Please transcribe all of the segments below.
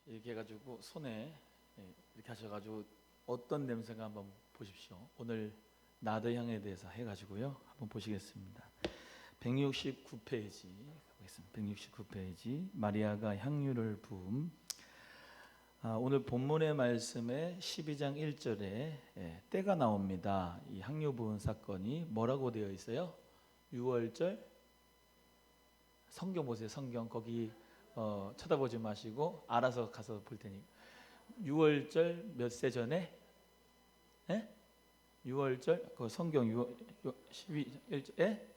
이렇게 해가지고 손에 이렇게 하셔가지고 어떤 냄새가 한번 보십시오. 오늘 나드 향에 대해서 해가지고요 한번 보시겠습니다. 169페이지 가보겠습니다. 169페이지 마리아가 향유를 부음. 오늘 본문의 말씀에 12장 1절에 때가 나옵니다. 이 향유 부은 사건이 뭐라고 되어 있어요? 6월절. 성경 보세요. 성경 거기 쳐다보지 마시고 알아서 가서 볼 테니까. 6월절 몇 세 전에? 6월절 그 성경 12일절에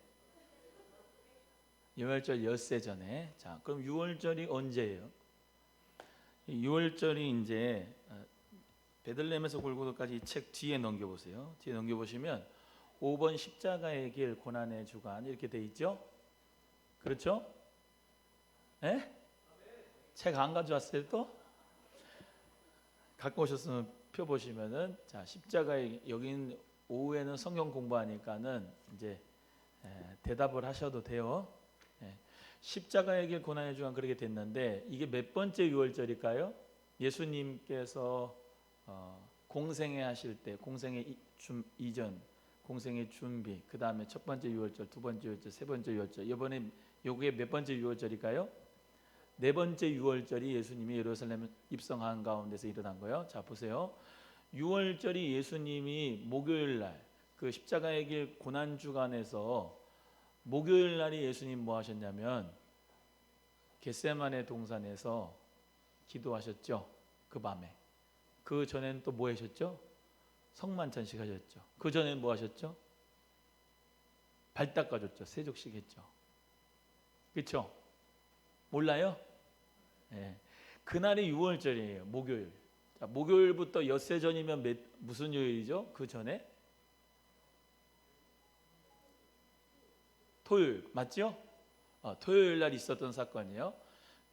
6월절 엿새 전에. 자, 그럼 6월절이 언제예요? 6월절이 이제 베들레헴에서 골고다까지 이 책 뒤에 넘겨보세요. 뒤에 넘겨보시면 5번 십자가의 길 고난의 주간 이렇게 돼 있죠? 그렇죠? 책 안 가져왔어요 또? 갖고 오셨으면 펴보시면은 자 십자가에 여긴 오후에는 성경 공부하니까는 이제 대답을 하셔도 돼요. 십자가의 길 고난의 주간 그렇게 됐는데 이게 몇 번째 유월절일까요? 예수님께서 공생애 하실 때 공생애 이전 공생애 준비 그 다음에 첫 번째 유월절, 두 번째 유월절, 세 번째 유월절 이번에 요게 몇 번째 유월절일까요? 네 번째 유월절이 예수님이 예루살렘 입성한 가운데서 일어난 거예요. 자 보세요. 유월절이 예수님이 목요일 날 그 십자가의 길 고난 주간에서 목요일 날이 예수님 뭐 하셨냐면 겟세마네 동산에서 기도하셨죠. 그 밤에. 그 전에는 또 뭐 하셨죠? 성만찬식 하셨죠. 그 전에는 뭐 하셨죠? 발 닦아줬죠. 세족식 했죠. 그렇죠? 몰라요? 그날이 6월절이에요. 목요일. 자, 목요일부터 엿새 전이면 무슨 요일이죠? 그 전에? 토요일. 맞죠? 토요일 날 있었던 사건이에요.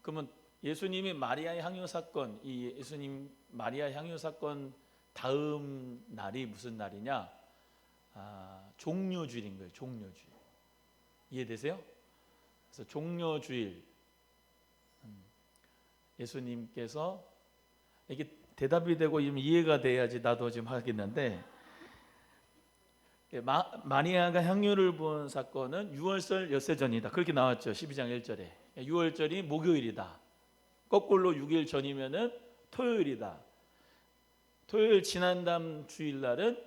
그러면 예수님이 마리아의 향유 사건, 이 예수님 마리아 향유 사건 다음 날이 무슨 날이냐? 종료주일인 거예요. 종료주일. 이해되세요? 그래서 종료주일 예수님께서 이게 대답이 되고 이해가 돼야지 나도 지금 하겠는데 마리아가 향유를 부은 사건은 6월절 엿새 전이다. 그렇게 나왔죠. 12장 1절에 6월절이 목요일이다. 거꾸로 6일 전이면은 토요일이다. 토요일 지난 다음 주일날은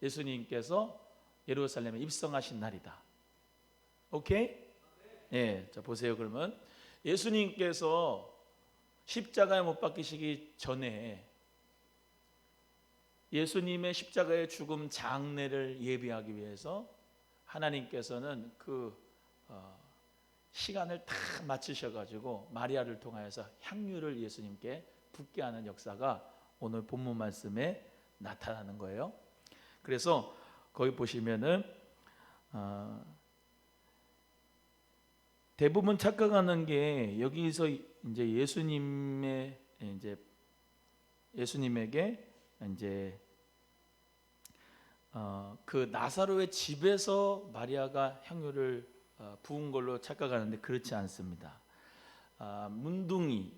예수님께서 예루살렘에 입성하신 날이다. 오케이? 자 보세요. 그러면 예수님께서 십자가에 못 박히시기 전에 예수님의 십자가의 죽음 장례를 예비하기 위해서 하나님께서는 그 시간을 다 맞추셔가지고 마리아를 통하여서 향유를 예수님께 붓게 하는 역사가 오늘 본문 말씀에 나타나는 거예요. 그래서 거기 보시면은 대부분 착각하는 게 여기서 이제 예수님에게 이제 그 나사로의 집에서 마리아가 향유를 부은 걸로 착각하는데 그렇지 않습니다.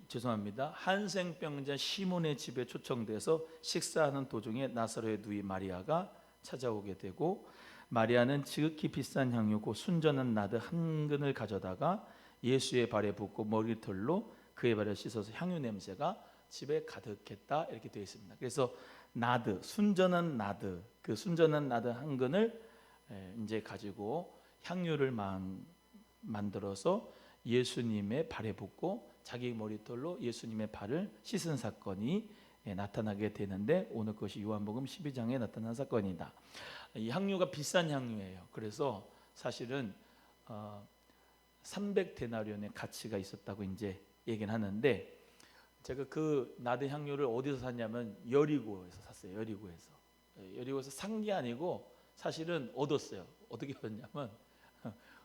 죄송합니다. 한생병자 시몬의 집에 초청돼서 식사하는 도중에 나사로의 누이 마리아가 찾아오게 되고 마리아는 지극히 비싼 향유 곧 순전한 나드 한 근을 가져다가 예수의 발에 붓고 머리털로 그의 발을 씻어서 향유 냄새가 집에 가득했다 이렇게 되어 있습니다. 그래서 나드 순전한 나드 그 순전한 나드 한 근을 이제 가지고 향유를 만들어서 예수님의 발에 붓고 자기 머리털로 예수님의 발을 씻은 사건이 나타나게 되는데 오늘 그것이 요한복음 12장에 나타난 사건이다. 이 향유가 비싼 향유예요. 그래서 사실은 300데나리온의 가치가 있었다고 이제 얘기는 하는데 제가 그 나드 향유를 어디서 샀냐면 여리고에서 샀어요. 여리고에서 산 게 아니고 사실은 얻었어요. 어떻게 얻었냐면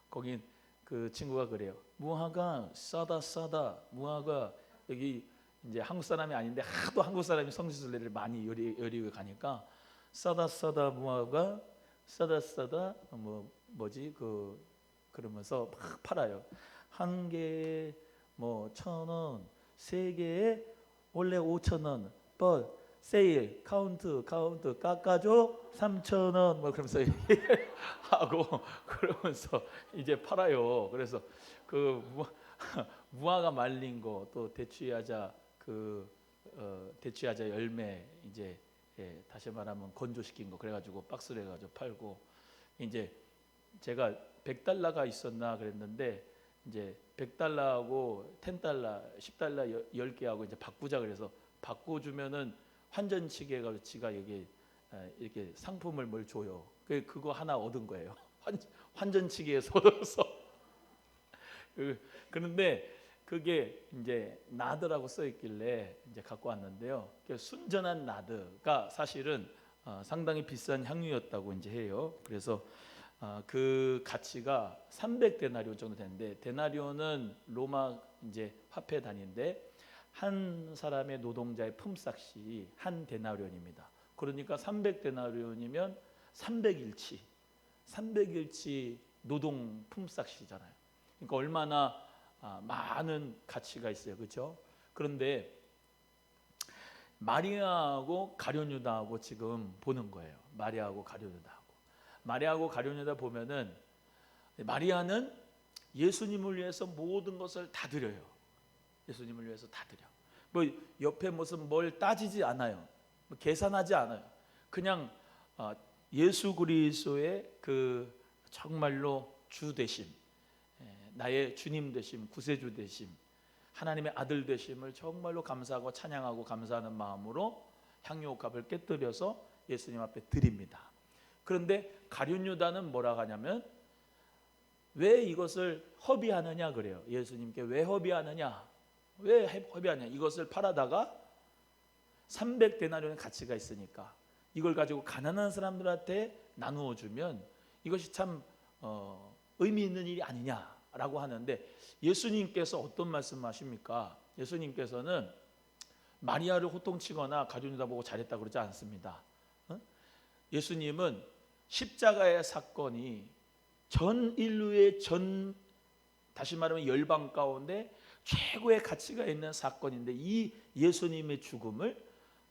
거기 그 친구가 그래요. 무화과 싸다. 무화과 여기 이제 한국 사람이 아닌데 하도 한국 사람이 성지순례를 많이 여리고에 가니까 싸다 무화과 싸다 뭐지 그러면서 막 팔아요. 한 개 뭐 1,000원, 3개에 원래 5,000원, but 세일, 카운트 깎아줘 3,000원 뭐 그러면서 하고 그러면서 이제 팔아요. 그래서 그 무화과 말린 거 또 대추야자 대추야자 열매 이제 다시 말하면 건조시킨 거 그래가지고 박스로 해가지고 팔고 이제 제가 $100가 있었나 그랬는데 이제 $100하고 $10, $10 10개하고 이제 바꾸자 그래서 바꿔주면은 환전치계가 지가 여기 이렇게 상품을 뭘 줘요. 그거 하나 얻은 거예요. 환전치계에서 얻어서. 그런데 그게 이제 나드라고 써 있길래 이제 갖고 왔는데요. 순전한 나드가 사실은 상당히 비싼 향유였다고 이제 해요. 그래서 그 가치가 300데나리온 정도 되는데 데나리온은 로마 이제 화폐 단위인데 한 사람의 노동자의 품삯이 한 데나리온입니다. 그러니까 300데나리온이면 300일치 노동 품삯이잖아요. 그러니까 얼마나 많은 가치가 있어요, 그렇죠? 그런데 마리아하고 가룟 유다하고 지금 보는 거예요. 마리아하고 가룟 유다 보면은 마리아는 예수님을 위해서 모든 것을 다 드려요. 예수님을 위해서 다 드려. 뭐 옆에 무슨 뭘 따지지 않아요. 뭐 계산하지 않아요. 그냥 예수 그리스도의 그 정말로 주 되심, 나의 주님 되심, 구세주 되심, 하나님의 아들 되심을 정말로 감사하고 찬양하고 감사하는 마음으로 향유옥합을 깨뜨려서 예수님 앞에 드립니다. 그런데 가룟 유다는 뭐라 하냐면 왜 이것을 허비하느냐 그래요. 예수님께 왜 허비하느냐? 왜 허비하냐? 이것을 팔아다가 300데나리온의 가치가 있으니까 이걸 가지고 가난한 사람들한테 나누어 주면 이것이 참 의미 있는 일이 아니냐라고 하는데 예수님께서 어떤 말씀하십니까? 예수님께서는 마리아를 호통치거나 가룟 유다 보고 잘했다 그러지 않습니다. 예수님은 십자가의 사건이 전 인류의 다시 말하면 열방 가운데 최고의 가치가 있는 사건인데 이 예수님의 죽음을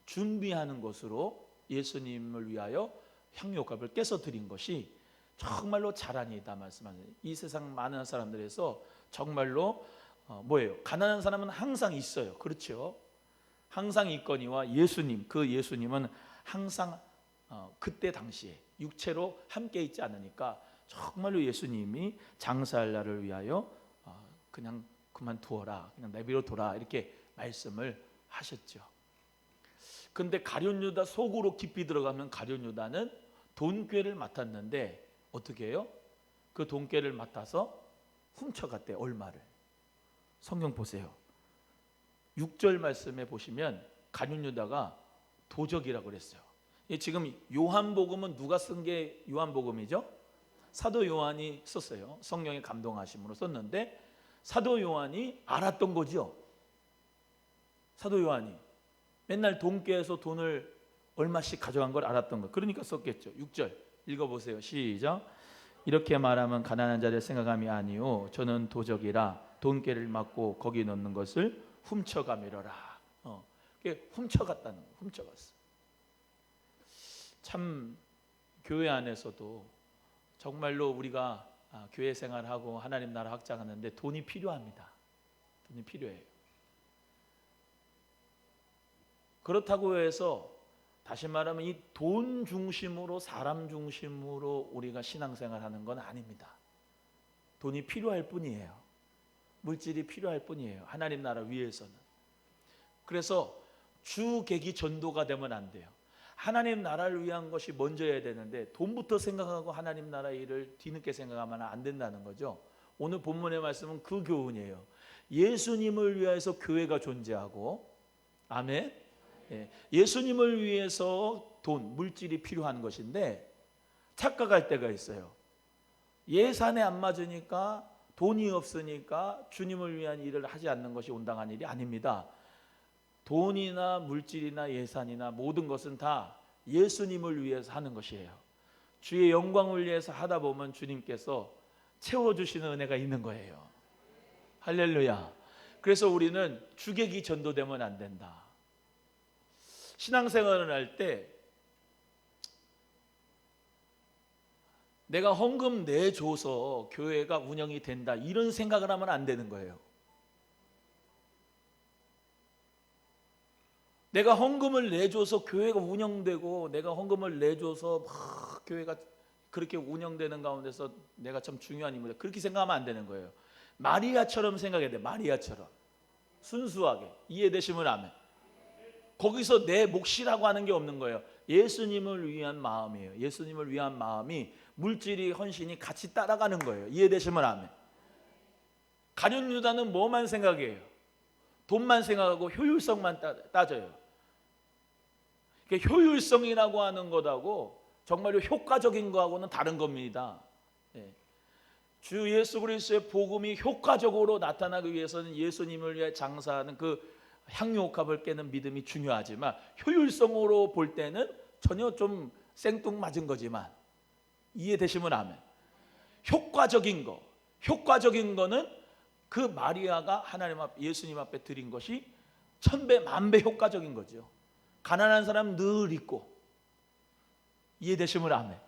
준비하는 것으로 예수님을 위하여 향유옥합을 깨서 드린 것이 정말로 자랑이다 말씀하는. 이 세상 많은 사람들에서 정말로 뭐예요? 가난한 사람은 항상 있어요. 그렇죠? 항상 있거니와 예수님, 그 예수님은 항상 그때 당시에 육체로 함께 있지 않으니까 정말로 예수님이 장사할 날을 위하여 그냥 그만두어라, 그냥 내버려둬라 이렇게 말씀을 하셨죠. 근데 가룟 유다 속으로 깊이 들어가면 가룟 유다는 돈꾀를 맡았는데 어떻게 해요? 그 돈꾀를 맡아서 훔쳐갔대. 얼마를? 성경 보세요. 6절 말씀에 보시면 가룟 유다가 도적이라고 그랬어요. 지금 요한복음은 누가 쓴 게 요한복음이죠? 사도 요한이 썼어요. 성령의 감동하심으로 썼는데 사도 요한이 알았던 거죠. 사도 요한이 맨날 돈깨에서 돈을 얼마씩 가져간 걸 알았던 거. 그러니까 썼겠죠. 6절 읽어보세요. 시작. 이렇게 말하면 가난한 자를 생각함이 아니오 저는 도적이라 돈깨를 맞고 거기 넣는 것을 훔쳐가미러라. 훔쳐갔다는 거. 훔쳐갔어. 참 교회 안에서도 정말로 우리가 교회 생활하고 하나님 나라 확장하는데 돈이 필요합니다. 돈이 필요해요. 그렇다고 해서 다시 말하면 이 돈 중심으로 사람 중심으로 우리가 신앙생활하는 건 아닙니다. 돈이 필요할 뿐이에요. 물질이 필요할 뿐이에요. 하나님 나라 위해서는. 그래서 주객이 전도가 되면 안 돼요. 하나님 나라를 위한 것이 먼저여야 되는데 돈부터 생각하고 하나님 나라 일을 뒤늦게 생각하면 안 된다는 거죠. 오늘 본문의 말씀은 그 교훈이에요. 예수님을 위해서 교회가 존재하고 아멘. 예수님을 위해서 돈, 물질이 필요한 것인데 착각할 때가 있어요. 예산에 안 맞으니까 돈이 없으니까 주님을 위한 일을 하지 않는 것이 온당한 일이 아닙니다. 돈이나 물질이나 예산이나 모든 것은 다 예수님을 위해서 하는 것이에요. 주의 영광을 위해서 하다 보면 주님께서 채워주시는 은혜가 있는 거예요. 할렐루야. 그래서 우리는 주객이 전도되면 안 된다. 신앙생활을 할 때 내가 헌금 내줘서 교회가 운영이 된다 이런 생각을 하면 안 되는 거예요. 내가 헌금을 내줘서 교회가 운영되고 내가 헌금을 내줘서 막 교회가 그렇게 운영되는 가운데서 내가 참 중요한 인물이다 그렇게 생각하면 안 되는 거예요. 마리아처럼 생각해야 돼. 마리아처럼 순수하게. 이해되시면 아멘. 거기서 내 몫이라고 하는 게 없는 거예요. 예수님을 위한 마음이에요. 예수님을 위한 마음이 물질이 헌신이 같이 따라가는 거예요. 이해되시면 아멘. 가룟 유다는 뭐만 생각해요? 돈만 생각하고 효율성만 따져요. 효율성이라고 하는 것하고 정말로 효과적인 거하고는 다른 겁니다. 주 예수 그리스도의 복음이 효과적으로 나타나기 위해서는 예수님을 위해 장사하는 그 향유옥합을 깨는 믿음이 중요하지만 효율성으로 볼 때는 전혀 좀 생뚱맞은 거지만 이해되시면 아멘. 효과적인 거는 그 마리아가 하나님 앞 예수님 앞에 드린 것이 천배 만배 효과적인 거죠. 가난한 사람 늘 있고 이해되시면 아멘.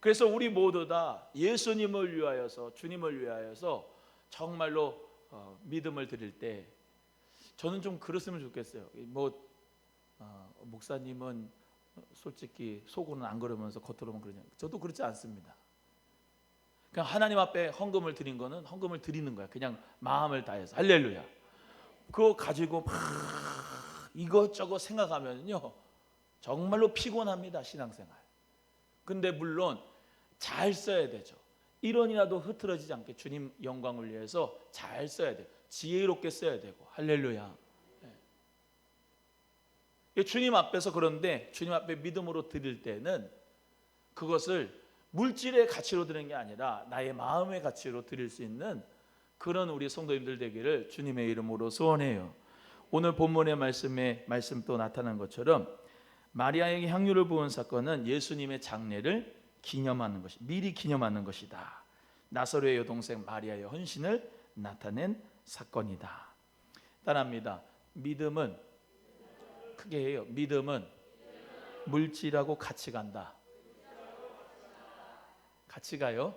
그래서 우리 모두 다 예수님을 위하여서 주님을 위하여서 정말로 믿음을 드릴 때 저는 좀 그랬으면 좋겠어요. 목사님은 솔직히 속으로는 안 그러면서 겉으로만 그러냐. 저도 그렇지 않습니다. 그냥 하나님 앞에 헌금을 드린 거는 헌금을 드리는 거야. 그냥 마음을 다해서 할렐루야. 그거 가지고 막 이것저것 생각하면요 정말로 피곤합니다. 신앙생활. 근데 물론 잘 써야 되죠. 1원이라도 흐트러지지 않게 주님 영광을 위해서 잘 써야 돼요. 지혜롭게 써야 되고 할렐루야. 주님 앞에서 그런데 주님 앞에 믿음으로 드릴 때는 그것을 물질의 가치로 드리는 게 아니라 나의 마음의 가치로 드릴 수 있는 그런 우리 성도님들 되기를 주님의 이름으로 소원해요. 오늘 본문의 말씀 또 나타난 것처럼 마리아에게 향유를 부은 사건은 예수님의 장례를 기념하는 것이 미리 기념하는 것이다. 나사로의 여동생 마리아의 헌신을 나타낸 사건이다. 따라합니다. 믿음은 크게 해요. 믿음은 물질하고 같이 간다. 같이 가요?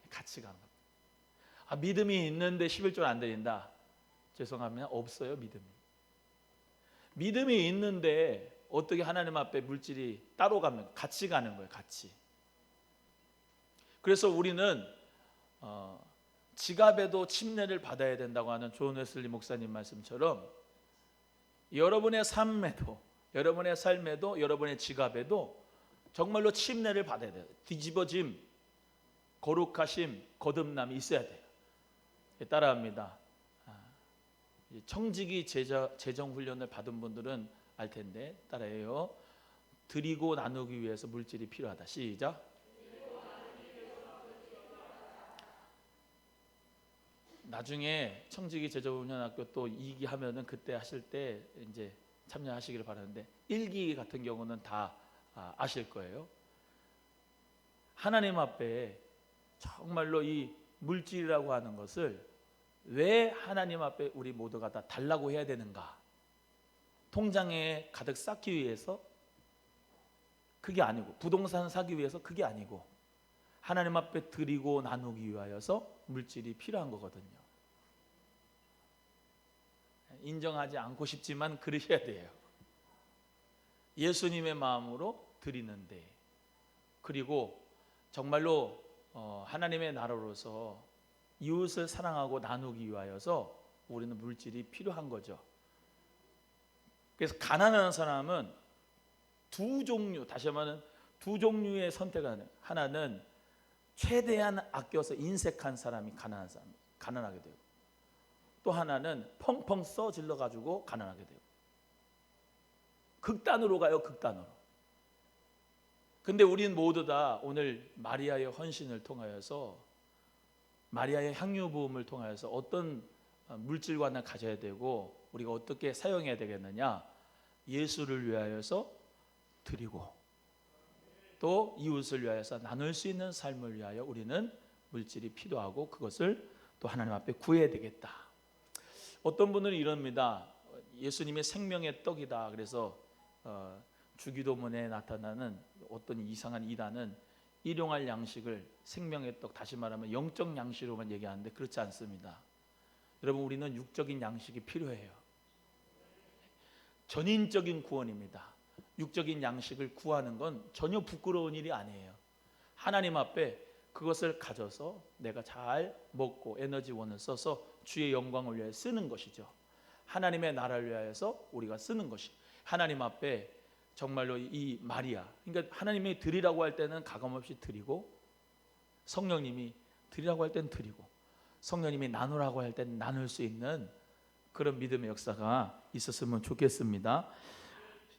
같이 가는 겁니다. 믿음이 있는데 11조를 안 드린다. 죄송합니다. 없어요. 믿음이 있는데 어떻게 하나님 앞에 물질이 따로 가면 같이 가는 거예요. 같이. 그래서 우리는 지갑에도 침례를 받아야 된다고 하는 존 웨슬리 목사님 말씀처럼 여러분의 삶에도 여러분의 지갑에도 정말로 침례를 받아야 돼요. 뒤집어짐, 거룩하심, 거듭남이 있어야 돼요. 따라합니다. 청지기 재정 훈련을 받은 분들은 알 텐데 따라해요. 드리고 나누기 위해서 물질이 필요하다. 시작. 나중에 청지기 제자훈련학교 또 2기 하면은 그때 하실 때 이제 참여하시기를 바라는데 1기 같은 경우는 다 아실 거예요. 하나님 앞에 정말로 이 물질이라고 하는 것을 왜 하나님 앞에 우리 모두가 다 달라고 해야 되는가? 통장에 가득 쌓기 위해서 그게 아니고 부동산 사기 위해서 그게 아니고 하나님 앞에 드리고 나누기 위하여서 물질이 필요한 거거든요. 인정하지 않고 싶지만 그러셔야 돼요. 예수님의 마음으로 드리는데 그리고 정말로 하나님의 나라로서 이웃을 사랑하고 나누기 위하여서 우리는 물질이 필요한 거죠. 그래서 가난한 사람은 두 종류, 다시 말하면 두 종류의 선택을 하나는 최대한 아껴서 인색한 사람이 가난하게 되고 또 하나는 펑펑 써질러 가지고 가난하게 되고 극단으로 가요. 극단으로. 근데 우리는 모두 다 오늘 마리아의 헌신을 통하여서 마리아의 향유 부음을 통하여서 어떤 물질관을 가져야 되고 우리가 어떻게 사용해야 되겠느냐? 예수를 위하여서 드리고 또 이웃을 위하여서 나눌 수 있는 삶을 위하여 우리는 물질이 필요하고 그것을 또 하나님 앞에 구해야 되겠다. 어떤 분들은 이럽니다. 예수님의 생명의 떡이다. 그래서 주기도문에 나타나는 어떤 이상한 이단은 일용할 양식을 생명의 떡, 다시 말하면 영적 양식으로만 얘기하는데 그렇지 않습니다. 여러분, 우리는 육적인 양식이 필요해요. 전인적인 구원입니다. 육적인 양식을 구하는 건 전혀 부끄러운 일이 아니에요. 하나님 앞에 그것을 가져서 내가 잘 먹고 에너지원을 써서 주의 영광을 위해 쓰는 것이죠. 하나님의 나라를 위하여서 우리가 쓰는 것이, 하나님 앞에 정말로 이 마리아, 그러니까 하나님이 드리라고 할 때는 가감없이 드리고, 성령님이 드리라고 할 때는 드리고, 성령님이 나누라고 할 때는 나눌 수 있는 그런 믿음의 역사가 있었으면 좋겠습니다.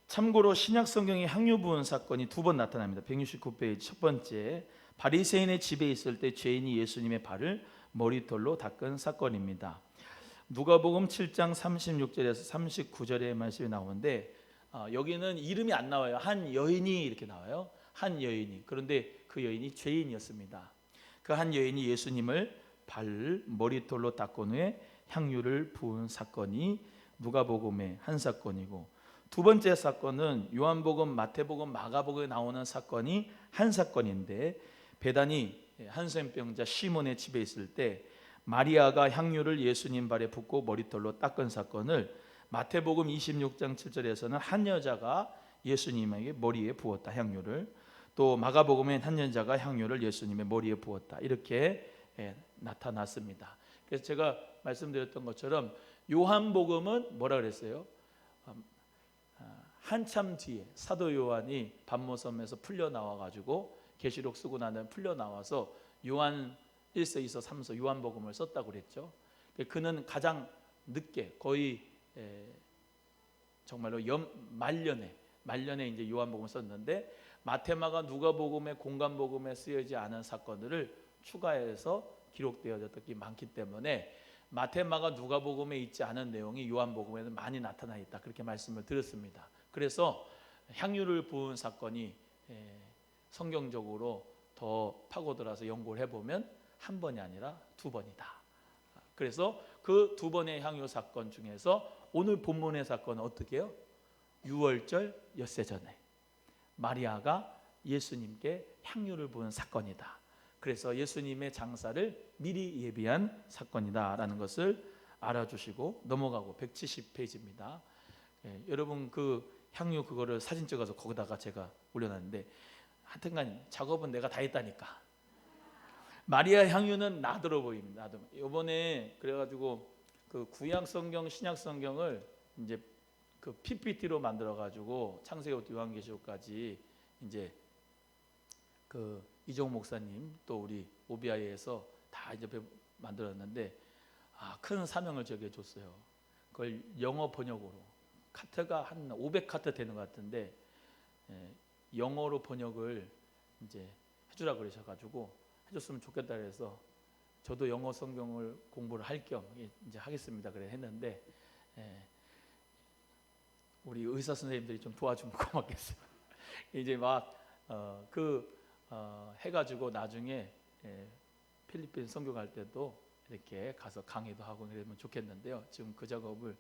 참고로 신약 성경의 향유 부은 사건이 두 번 나타납니다. 169페이지 첫 번째, 바리새인의 집에 있을 때 죄인이 예수님의 발을 머리털로 닦은 사건입니다. 누가복음 7장 36절에서 39절의 말씀이 나오는데 여기는 이름이 안 나와요. 한 여인이 이렇게 나와요. 한 여인이. 그런데 그 여인이 죄인이었습니다. 그 한 여인이 예수님을 발을 머리털로 닦은 후에 향유를 부은 사건이 누가복음의 한 사건이고, 두 번째 사건은 요한복음, 마태복음, 마가복음에 나오는 사건이 한 사건인데, 베다니 한센병자 시몬의 집에 있을 때 마리아가 향유를 예수님 발에 붓고 머리털로 닦은 사건을 마태복음 26장 7절에서는 한 여자가 예수님에게 머리에 부었다, 향유를. 또 마가복음엔 한 여자가 향유를 예수님의 머리에 부었다, 이렇게 나타났습니다. 그래서 제가 말씀드렸던 것처럼 요한복음은 뭐라 그랬어요? 한참 뒤에 사도 요한이 반모섬에서 풀려 나와가지고 계시록 쓰고 나면 풀려 나와서 요한 1서, 2서, 3서 요한복음을 썼다고 그랬죠. 그는 가장 늦게 거의 정말로 말년에 이제 요한복음을 썼는데, 마태마가 누가복음의 공간복음에 쓰여지지 않은 사건들을 추가해서 기록되어졌던 게 많기 때문에 마태마가 누가복음에 있지 않은 내용이 요한복음에는 많이 나타나 있다, 그렇게 말씀을 드렸습니다. 그래서 향유를 부은 사건이 성경적으로 더 파고들어서 연구를 해보면 한 번이 아니라 두 번이다. 그래서 그 두 번의 향유 사건 중에서 오늘 본문의 사건은 어떻게 해요? 유월절 엿새 전에 마리아가 예수님께 향유를 부은 사건이다. 그래서 예수님의 장사를 미리 예비한 사건이다라는 것을 알아주시고 넘어가고 170페이지입니다. 여러분 그 향유 그거를 사진 찍어서 거기다가 제가 올려놨는데, 하여튼간 작업은 내가 다 했다니까. 마리아 향유는 나더러 보입니다. 이번에 그래가지고 그 구약 성경, 신약 성경을 이제 그 PPT로 만들어가지고 창세기부터 요한계시록까지 이제 그 이종 목사님 또 우리 오비아이에서 다 이제 만들었는데, 큰 사명을 저에게 줬어요. 그걸 영어 번역으로, 카트가 한 500카트 되는 것 같은데 영어로 번역을 이제 해주라 그러셔가지고 해줬으면 좋겠다 그래서 저도 영어 성경을 공부를 할 겸 이제 하겠습니다 그래 했는데, 우리 의사 선생님들이 좀 도와주면 고맙겠어요. 이제 막 해가지고 나중에 필리핀 선교갈 때도 이렇게 가서 강의도 하고 그러면 좋겠는데요. 지금 그 작업을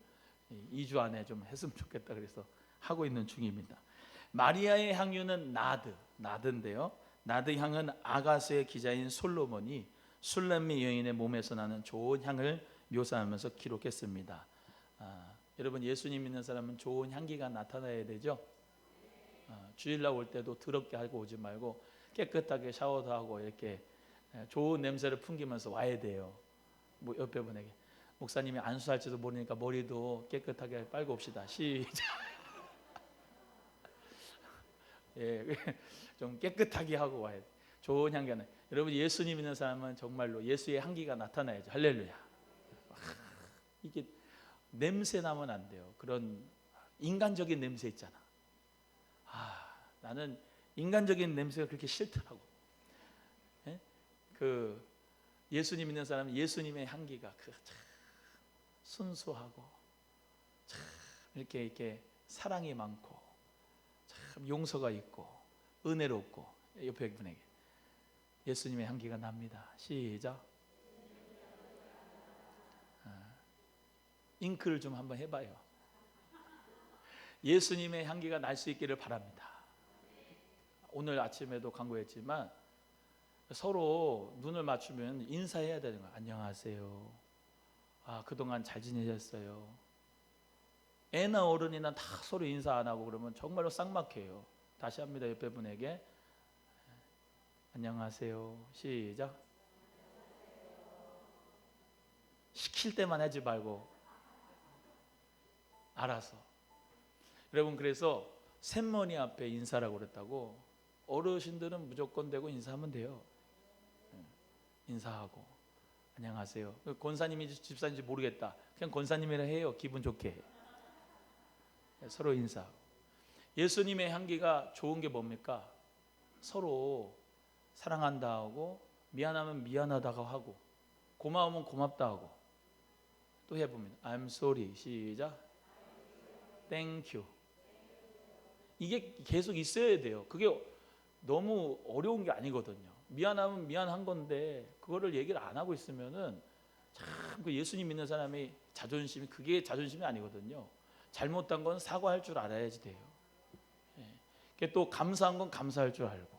2주 안에 좀 했으면 좋겠다 그래서 하고 있는 중입니다. 마리아의 향유는 나드인데요. 나드 향은 아가스의 기자인 솔로몬이 술람미 여인의 몸에서 나는 좋은 향을 묘사하면서 기록했습니다. 여러분, 예수님 믿는 사람은 좋은 향기가 나타나야 되죠. 주일날 올 때도 더럽게 하고 오지 말고 깨끗하게 샤워도 하고 이렇게 좋은 냄새를 풍기면서 와야 돼요. 뭐 옆에 분에게, 목사님이 안수할지도 모르니까 머리도 깨끗하게 빨고 옵시다. 시작. 좀 깨끗하게 하고 와야 돼. 좋은 향기가 나. 여러분, 예수님 믿는 사람은 정말로 예수의 향기가 나타나야죠. 할렐루야. 이게 냄새 나면 안 돼요. 그런 인간적인 냄새 있잖아. 나는 인간적인 냄새가 그렇게 싫더라고. 그 예수님 믿는 사람은 예수님의 향기가 참 순수하고 참 이렇게 사랑이 많고 참 용서가 있고 은혜롭고, 옆에 분에게 예수님의 향기가 납니다. 시작. 잉크를 좀 한번 해봐요. 예수님의 향기가 날 수 있기를 바랍니다. 오늘 아침에도 강구했지만 서로 눈을 맞추면 인사해야 되는 거예요. 안녕하세요. 그동안 잘 지내셨어요. 애나 어른이나 다 서로 인사 안 하고 그러면 정말로 쌍막해요. 다시 합니다. 옆에 분에게 안녕하세요. 시작. 시킬 때만 하지 말고 알아서. 여러분, 그래서 샘머니 앞에 인사라고 그랬다고. 어르신들은 무조건 대고 인사하면 돼요. 인사하고 안녕하세요. 권사님인지 집사인지 모르겠다. 그냥 권사님이라 해요. 기분 좋게. 서로 인사하고. 예수님의 향기가 좋은 게 뭡니까? 서로 사랑한다 하고, 미안하면 미안하다고 하고, 고마우면 고맙다 하고. 또 해봅니다. I'm sorry. 시작. Thank you. 이게 계속 있어야 돼요. 그게 너무 어려운 게 아니거든요. 미안하면 미안한 건데 그거를 얘기를 안 하고 있으면은 참 그 예수님 믿는 사람의 자존심이, 그게 자존심이 아니거든요. 잘못한 건 사과할 줄 알아야지 돼요. 또 감사한 건 감사할 줄 알고.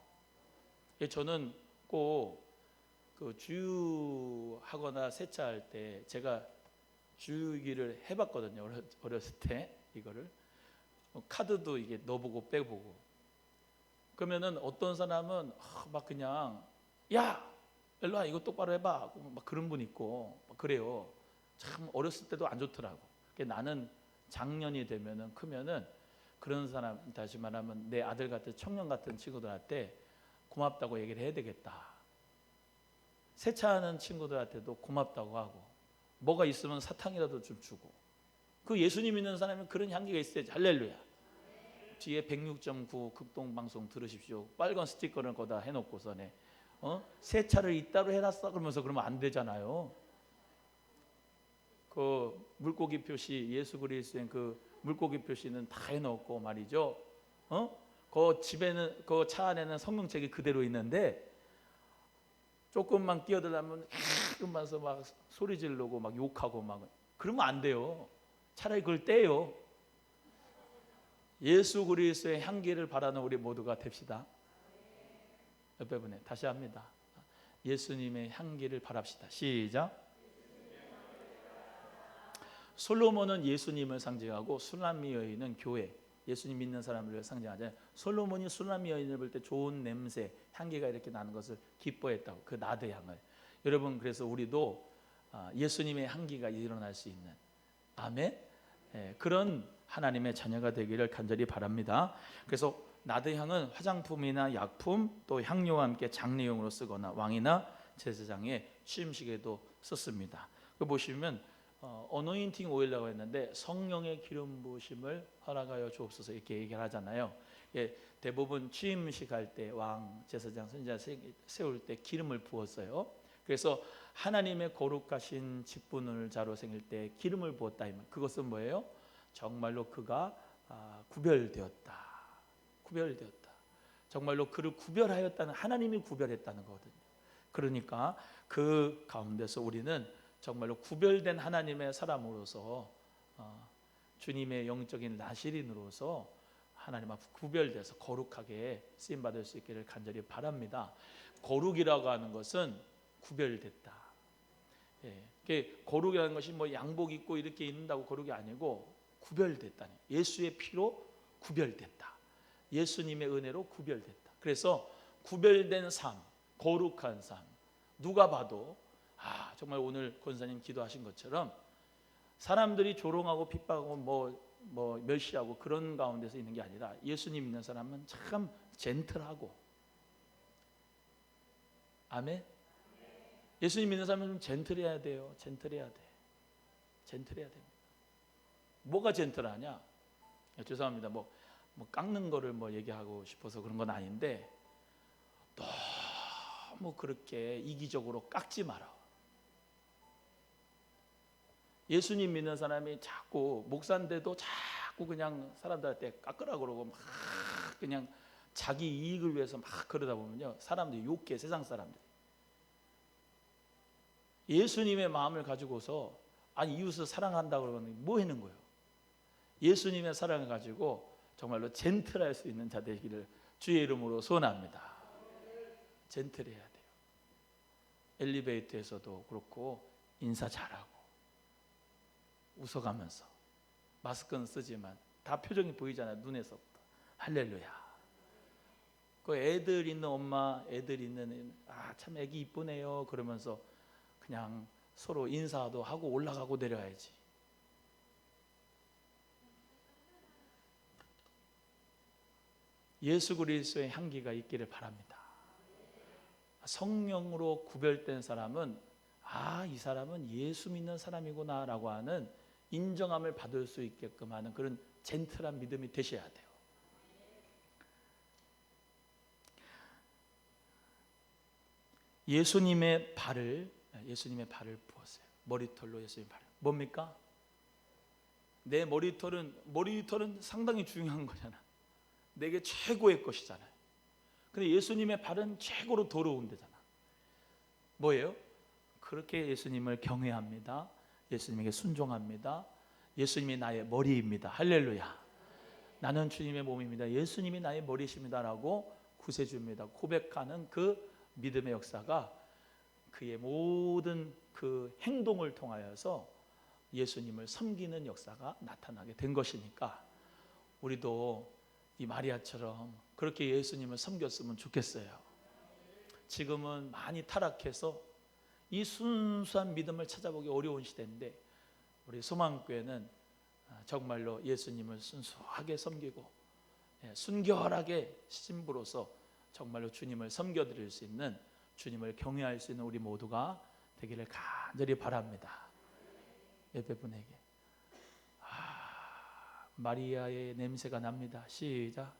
저는 꼭 그 주유하거나 세차할 때 제가 주유기를 해봤거든요. 어렸을 때 이거를 카드도 이게 넣어보고 빼보고. 그러면은 어떤 사람은 막 그냥 야 일로 와 이거 똑바로 해봐 막 그런 분 있고 막 그래요. 참 어렸을 때도 안 좋더라고. 나는 장년이 되면은 크면은 그런 사람, 다시 말하면 내 아들 같은 청년 같은 친구들한테 고맙다고 얘기를 해야 되겠다. 세차하는 친구들한테도 고맙다고 하고, 뭐가 있으면 사탕이라도 좀 주고. 그 예수님 믿는 사람은 그런 향기가 있어야지. 할렐루야. 뒤에 106.9 극동방송 들으십시오. 빨간 스티커를 거다 해놓고서네 세차를 이따로 해놨어 그러면서 그러면 안 되잖아요. 그 물고기 표시, 예수 그리스도의 그 물고기 표시는 다 해놓고 말이죠. 그 집에는, 그 차 안에는 성경책이 그대로 있는데 조금만 끼어들려면 그러면서 막 소리 지르고 막 욕하고 막 그러면 안 돼요. 차라리 그걸 떼요. 예수 그리스도의 향기를 바라는 우리 모두가 됩시다. 옆에 분에 다시 합니다. 예수님의 향기를 바랍시다. 시작. 솔로몬은 예수님을 상징하고 수라미 여인은 교회, 예수님 믿는 사람을 상징하잖아요. 솔로몬이 수라미 여인을 볼 때 좋은 냄새, 향기가 이렇게 나는 것을 기뻐했다고, 그 나드 향을. 여러분, 그래서 우리도 예수님의 향기가 일어날 수 있는, 아멘, 그런 하나님의 자녀가 되기를 간절히 바랍니다. 그래서 나드향은 화장품이나 약품, 또 향료와 함께 장례용으로 쓰거나 왕이나 제사장의 취임식에도 썼습니다. 그 보시면 어노인팅 오일이라고 했는데 성령의 기름 부으심을 허락하여 주옵소서 이렇게 얘기를 하잖아요. 대부분 취임식 할 때 왕, 제사장, 선지자 세울 때 기름을 부었어요. 그래서 하나님의 거룩하신 직분을 자로 생길 때 기름을 부었다. 그것은 뭐예요? 정말로 그가 구별되었다. 정말로 그를 구별하였다는, 하나님이 구별했다는 거거든요. 그러니까 그 가운데서 우리는 정말로 구별된 하나님의 사람으로서, 주님의 영적인 나시린으로서 하나님 앞 구별돼서 거룩하게 쓰임받을 수 있기를 간절히 바랍니다. 거룩이라고 하는 것은 구별됐다. 거룩이라는 것이 뭐 양복 입고 이렇게 입는다고 거룩이 아니고 구별됐다니, 예수의 피로 구별됐다. 예수님의 은혜로 구별됐다. 그래서 구별된 삶, 거룩한 삶, 누가 봐도 정말 오늘 권사님 기도하신 것처럼 사람들이 조롱하고 핍박하고 뭐 멸시하고 그런 가운데서 있는 게 아니라, 예수님 믿는 사람은 참 젠틀하고, 아멘. 예수님 믿는 사람은 좀 젠틀해야 돼요. 젠틀해야 됩니다. 뭐가 젠틀하냐? 죄송합니다. 뭐 깎는 거를 얘기하고 싶어서 그런 건 아닌데, 너무 그렇게 이기적으로 깎지 마라. 예수님 믿는 사람이 자꾸, 목사인데도 자꾸 그냥 사람들한테 깎으라 그러고 막 그냥 자기 이익을 위해서 막 그러다 보면요, 사람들이 욕해, 세상 사람들이. 예수님의 마음을 가지고서 아니 이웃을 사랑한다고 그러면 뭐 하는 거예요? 예수님의 사랑을 가지고 정말로 젠틀할 수 있는 자 되기를 주의 이름으로 소원합니다. 젠틀해야 돼요. 엘리베이터에서도 그렇고 인사 잘하고 웃어가면서 마스크는 쓰지만 다 표정이 보이잖아요. 눈에서부터. 할렐루야. 그 애들 있는 엄마, 애들 있는 참 애기 이쁘네요 그러면서 그냥 서로 인사도 하고 올라가고 내려야지. 예수 그리스도의 향기가 있기를 바랍니다. 성령으로 구별된 사람은 이 사람은 예수 믿는 사람이구나 라고 하는 인정함을 받을 수 있게끔 하는 그런 젠틀한 믿음이 되셔야 돼요. 예수님의 발을 부었어요. 머리털로 예수님의 발을. 뭡니까? 내 머리털은 상당히 중요한 거잖아. 내게 최고의 것이잖아요. 근데 예수님의 발은 최고로 더러운 데잖아. 뭐예요? 그렇게 예수님을 경외합니다. 예수님에게 순종합니다. 예수님이 나의 머리입니다. 할렐루야. 나는 주님의 몸입니다. 예수님이 나의 머리십니다라고 구세주입니다. 고백하는 그 믿음의 역사가 그의 모든 그 행동을 통하여서 예수님을 섬기는 역사가 나타나게 된 것이니까 우리도 이 마리아처럼 그렇게 예수님을 섬겼으면 좋겠어요. 지금은 많이 타락해서 이 순수한 믿음을 찾아보기 어려운 시대인데 우리 소망교회는 정말로 예수님을 순수하게 섬기고 순결하게 신부로서 정말로 주님을 섬겨드릴 수 있는, 주님을 경외할 수 있는 우리 모두가 되기를 간절히 바랍니다. 옆에 분에게 마리아의 냄새가 납니다. 시작.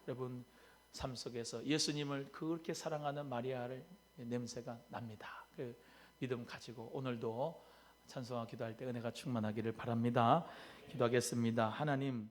여러분 삶 속에서 예수님을 그렇게 사랑하는 마리아를 냄새가 납니다. 그 믿음 가지고 오늘도 찬송하고 기도할 때 은혜가 충만하기를 바랍니다. 기도하겠습니다. 하나님,